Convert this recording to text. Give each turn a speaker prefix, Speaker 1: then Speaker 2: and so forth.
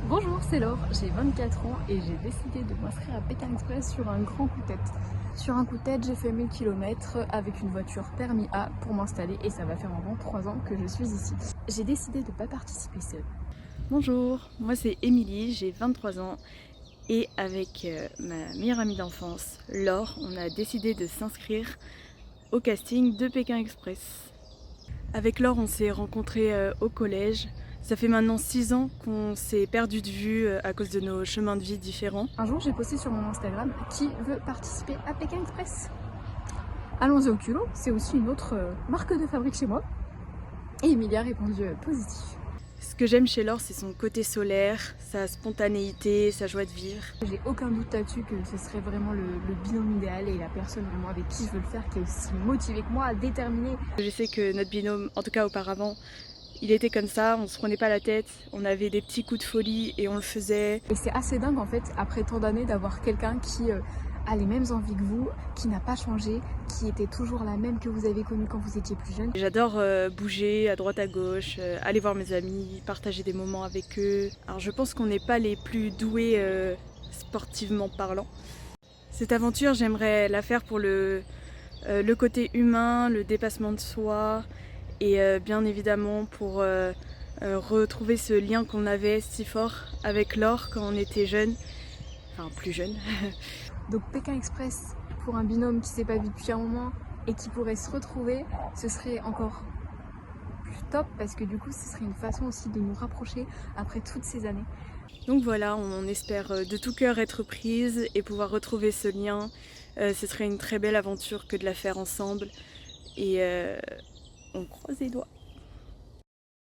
Speaker 1: Bonjour, c'est Laure, j'ai 24 ans et j'ai décidé de m'inscrire à Pékin Express sur un grand coup de tête. Sur un coup de tête, j'ai fait 1000 km avec une voiture permis A pour m'installer et ça va faire environ 3 ans que je suis ici. J'ai décidé de ne pas participer seule.
Speaker 2: Bonjour, moi c'est Émilie, j'ai 23 ans et avec ma meilleure amie d'enfance, Laure, on a décidé de s'inscrire au casting de Pékin Express. Avec Laure, on s'est rencontrés au collège. Ça fait maintenant 6 ans qu'on s'est perdu de vue à cause de nos chemins de vie différents.
Speaker 1: Un jour, j'ai posté sur mon Instagram qui veut participer à Pékin Express. Allons-y au culot, c'est aussi une autre marque de fabrique chez moi. Et Emilia a répondu positif.
Speaker 2: Ce que j'aime chez Laure, c'est son côté solaire, sa spontanéité, sa joie de vivre.
Speaker 1: J'ai aucun doute là-dessus que ce serait vraiment le binôme idéal et la personne vraiment avec qui je veux le faire, qui est aussi motivée que moi, déterminée.
Speaker 2: Je sais que notre binôme, en tout cas auparavant, il était comme ça, on se prenait pas la tête, on avait des petits coups de folie et on le faisait.
Speaker 1: Et c'est assez dingue en fait, après tant d'années, d'avoir quelqu'un qui a les mêmes envies que vous, qui n'a pas changé, qui était toujours la même que vous avez connue quand vous étiez plus jeune.
Speaker 2: J'adore bouger à droite à gauche, aller voir mes amis, partager des moments avec eux. Alors je pense qu'on n'est pas les plus doués sportivement parlant. Cette aventure, j'aimerais la faire pour le côté humain, le dépassement de soi et bien évidemment pour retrouver ce lien qu'on avait si fort avec Laure quand on était jeune, enfin plus jeune.
Speaker 1: Donc Pékin Express, pour un binôme qui s'est pas vu depuis un moment et qui pourrait se retrouver, ce serait encore plus top parce que du coup ce serait une façon aussi de nous rapprocher après toutes ces années.
Speaker 2: Donc voilà, on espère de tout cœur être prise et pouvoir retrouver ce lien. Ce serait une très belle aventure que de la faire ensemble et on croise les doigts.